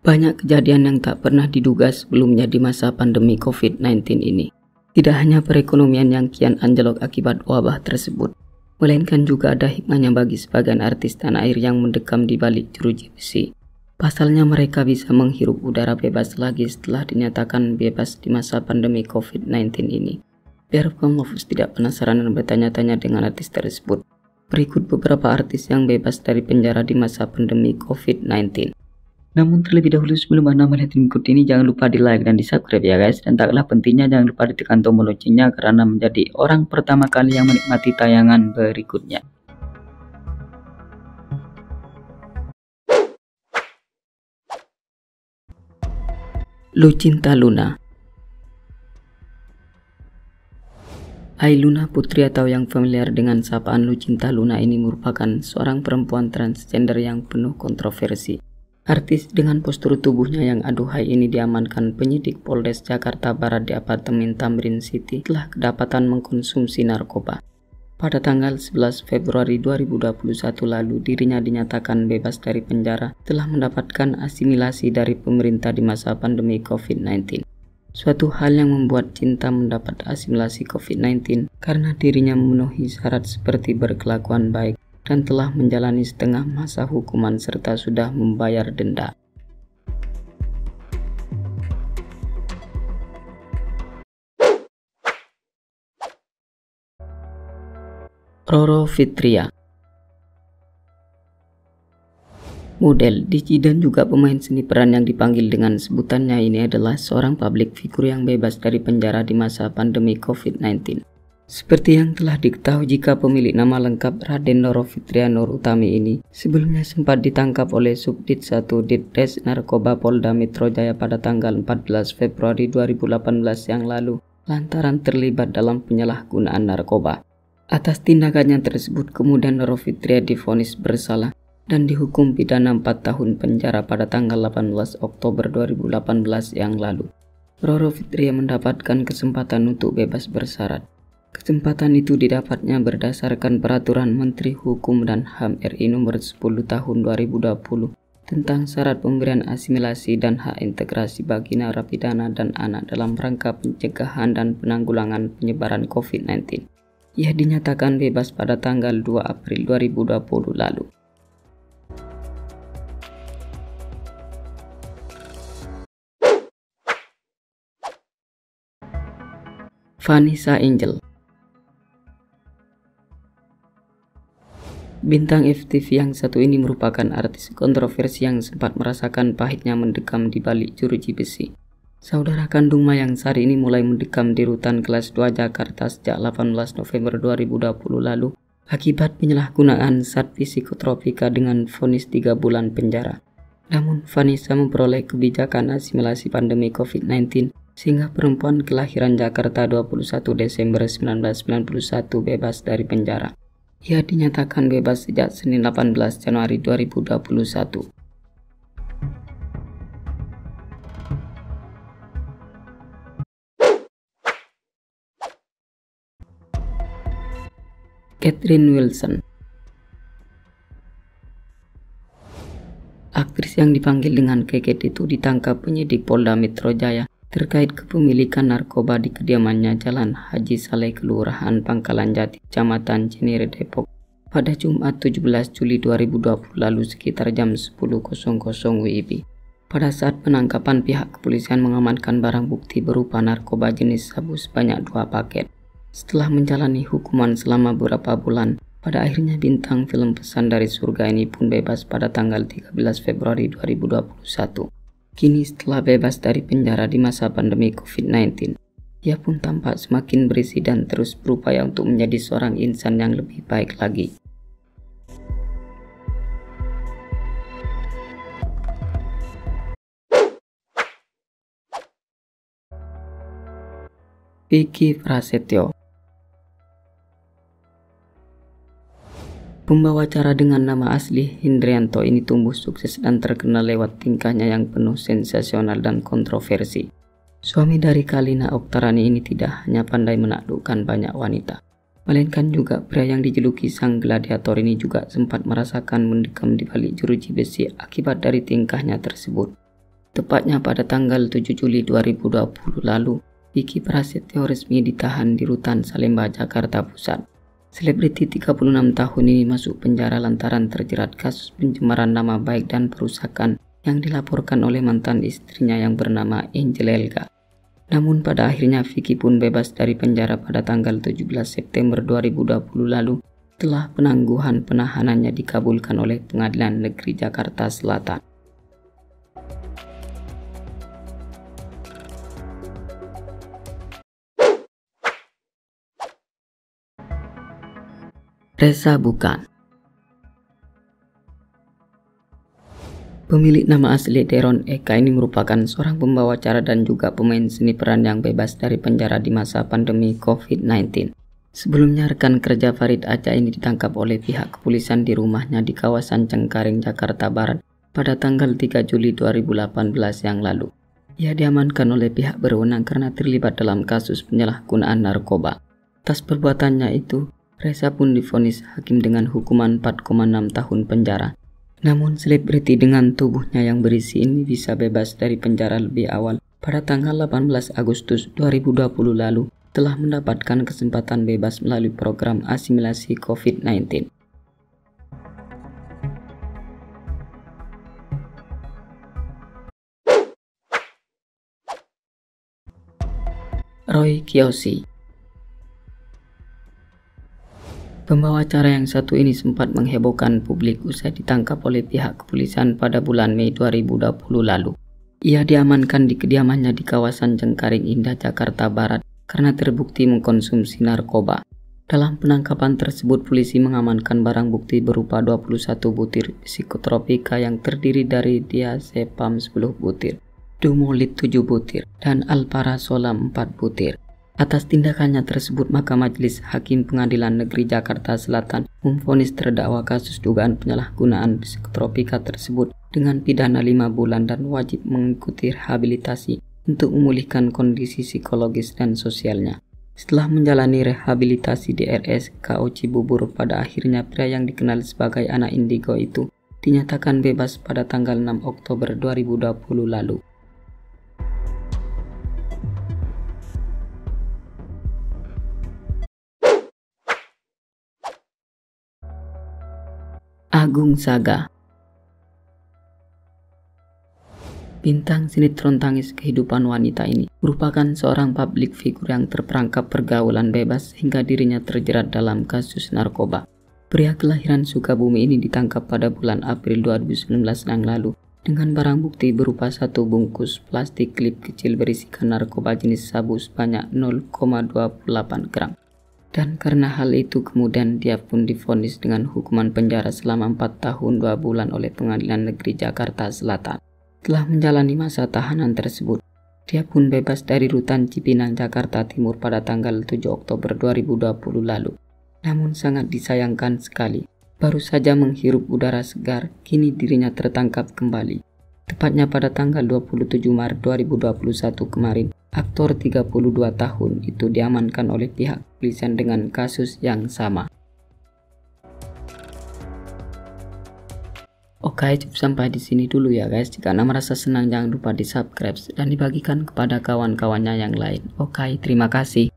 Banyak kejadian yang tak pernah diduga sebelumnya di masa pandemi COVID-19 ini. Tidak hanya perekonomian yang kian anjlok akibat wabah tersebut, melainkan juga ada hikmahnya bagi sebagian artis tanah air yang mendekam di balik jeruji besi. Pasalnya mereka bisa menghirup udara bebas lagi setelah dinyatakan bebas di masa pandemi COVID-19 ini. Biar Pemofus tidak penasaran dan bertanya-tanya dengan artis tersebut, berikut beberapa artis yang bebas dari penjara di masa pandemi COVID-19. Namun terlebih dahulu sebelum Anda melihat berikut ini, jangan lupa di like dan di subscribe ya guys. Dan tak kalah pentingnya jangan lupa ditekan tombol loncengnya karena menjadi orang pertama kali yang menikmati tayangan berikutnya. Lucinta Luna. Hai Luna Putri atau yang familiar dengan sapaan Lucinta Luna ini merupakan seorang perempuan transgender yang penuh kontroversi. Artis dengan postur tubuhnya yang aduhai ini diamankan penyidik Polres Jakarta Barat di apartemen Tamrin City telah kedapatan mengkonsumsi narkoba. Pada tanggal 11 Februari 2021 lalu dirinya dinyatakan bebas dari penjara telah mendapatkan asimilasi dari pemerintah di masa pandemi COVID-19. Suatu hal yang membuat Cinta mendapat asimilasi COVID-19 karena dirinya memenuhi syarat seperti berkelakuan baik dan telah menjalani setengah masa hukuman serta sudah membayar denda. Roro Fitria. Model, DJ dan juga pemain seni peran yang dipanggil dengan sebutannya ini adalah seorang public figure yang bebas dari penjara di masa pandemi COVID-19. Seperti yang telah diketahui jika pemilik nama lengkap Raden Roro Fitria Nur Utami ini sebelumnya sempat ditangkap oleh Subdit 1 Ditres Narkoba Polda Metro Jaya pada tanggal 14 Februari 2018 yang lalu lantaran terlibat dalam penyalahgunaan narkoba. Atas tindakannya tersebut kemudian Roro Fitria divonis bersalah dan dihukum pidana 4 tahun penjara pada tanggal 18 Oktober 2018 yang lalu. Roro Fitria mendapatkan kesempatan untuk bebas bersyarat. Kesempatan itu didapatnya berdasarkan Peraturan Menteri Hukum dan HAM RI Nomor 10 Tahun 2020 tentang syarat pemberian asimilasi dan hak integrasi bagi narapidana dan anak dalam rangka pencegahan dan penanggulangan penyebaran COVID-19. Ia dinyatakan bebas pada tanggal 2 April 2020 lalu. Vanessa Angel. Bintang FTV yang satu ini merupakan artis kontroversi yang sempat merasakan pahitnya mendekam di balik jeruji besi. Saudara kandung Mayang Sari ini mulai mendekam di rutan kelas 2 Jakarta sejak 18 November 2020 lalu akibat penyalahgunaan zat psikotropika dengan vonis 3 bulan penjara. Namun Vanessa memperoleh kebijakan asimilasi pandemi COVID-19 sehingga perempuan kelahiran Jakarta 21 Desember 1991 bebas dari penjara. Ia dinyatakan bebas sejak Senin 18 Januari 2021. Catherine Wilson. Aktris yang dipanggil dengan Keket itu ditangkap penyidik Polda Metro Jaya terkait kepemilikan narkoba di kediamannya Jalan Haji Saleh Kelurahan Pangkalan Jati, Kecamatan Cinere, Depok pada Jumat 17 Juli 2020 lalu sekitar jam 10.00 WIB. Pada saat penangkapan pihak kepolisian mengamankan barang bukti berupa narkoba jenis sabu sebanyak 2 paket. Setelah menjalani hukuman selama beberapa bulan, pada akhirnya bintang film Pesan dari Surga ini pun bebas pada tanggal 13 Februari 2021. Kini setelah bebas dari penjara di masa pandemi COVID-19, ia pun tampak semakin berisi dan terus berupaya untuk menjadi seorang insan yang lebih baik lagi. Vicky Prasetyo. Pembawa acara dengan nama asli Hindrianto ini tumbuh sukses dan terkenal lewat tingkahnya yang penuh sensasional dan kontroversi. Suami dari Kalina Oktarani ini tidak hanya pandai menaklukkan banyak wanita, melainkan juga pria yang dijuluki sang gladiator ini juga sempat merasakan mendekam di balik jeruji besi akibat dari tingkahnya tersebut. Tepatnya pada tanggal 7 Juli 2020 lalu, Vicky Prasetyo resmi ditahan di Rutan Salemba, Jakarta Pusat. Selebriti 36 tahun ini masuk penjara lantaran terjerat kasus pencemaran nama baik dan perusakan yang dilaporkan oleh mantan istrinya yang bernama Angel Elga. Namun pada akhirnya Vicky pun bebas dari penjara pada tanggal 17 September 2020 lalu setelah penangguhan penahanannya dikabulkan oleh Pengadilan Negeri Jakarta Selatan. Reza bukan. Pemilik nama asli Deron Eka ini merupakan seorang pembawa acara dan juga pemain seni peran yang bebas dari penjara di masa pandemi COVID-19. Sebelumnya rekan kerja Farid Aca ini ditangkap oleh pihak kepolisian di rumahnya di kawasan Cengkareng, Jakarta Barat pada tanggal 3 Juli 2018 yang lalu. Ia diamankan oleh pihak berwenang karena terlibat dalam kasus penyalahgunaan narkoba. Atas perbuatannya itu, Reza pun divonis hakim dengan hukuman 4,6 tahun penjara. Namun selebriti dengan tubuhnya yang berisi ini bisa bebas dari penjara lebih awal pada tanggal 18 Agustus 2020 lalu telah mendapatkan kesempatan bebas melalui program asimilasi COVID-19. Roy Kiyoshi. Pembawa acara yang satu ini sempat menghebohkan publik usai ditangkap oleh pihak kepolisian pada bulan Mei 2020 lalu. Ia diamankan di kediamannya di kawasan Cengkareng Indah, Jakarta Barat karena terbukti mengkonsumsi narkoba. Dalam penangkapan tersebut, polisi mengamankan barang bukti berupa 21 butir psikotropika yang terdiri dari diazepam 10 butir, Dumolid 7 butir, dan Alprazolam 4 butir. Atas tindakannya tersebut, maka Majelis Hakim Pengadilan Negeri Jakarta Selatan memvonis terdakwa kasus dugaan penyalahgunaan psikotropika tersebut dengan pidana 5 bulan dan wajib mengikuti rehabilitasi untuk memulihkan kondisi psikologis dan sosialnya. Setelah menjalani rehabilitasi di RSKO Cibubur, pada akhirnya pria yang dikenal sebagai anak indigo itu dinyatakan bebas pada tanggal 6 Oktober 2020 lalu. Agung Saga. Bintang sinetron tangis kehidupan wanita ini merupakan seorang publik figur yang terperangkap pergaulan bebas hingga dirinya terjerat dalam kasus narkoba. Pria kelahiran Sukabumi ini ditangkap pada bulan April 2019 yang lalu dengan barang bukti berupa satu bungkus plastik klip kecil berisikan narkoba jenis sabu sebanyak 0,28 gram. Dan karena hal itu kemudian dia pun divonis dengan hukuman penjara selama 4 tahun 2 bulan oleh Pengadilan Negeri Jakarta Selatan. Setelah menjalani masa tahanan tersebut, dia pun bebas dari Rutan Cipinang, Jakarta Timur pada tanggal 7 Oktober 2020 lalu. Namun sangat disayangkan sekali, baru saja menghirup udara segar, kini dirinya tertangkap kembali. Tepatnya pada tanggal 27 Maret 2021 kemarin, aktor 32 tahun itu diamankan oleh pihak kepolisian dengan kasus yang sama. Oke, cukup sampai di sini dulu ya guys. Jika Anda merasa senang, jangan lupa di subscribe dan dibagikan kepada kawan-kawannya yang lain. Oke, terima kasih.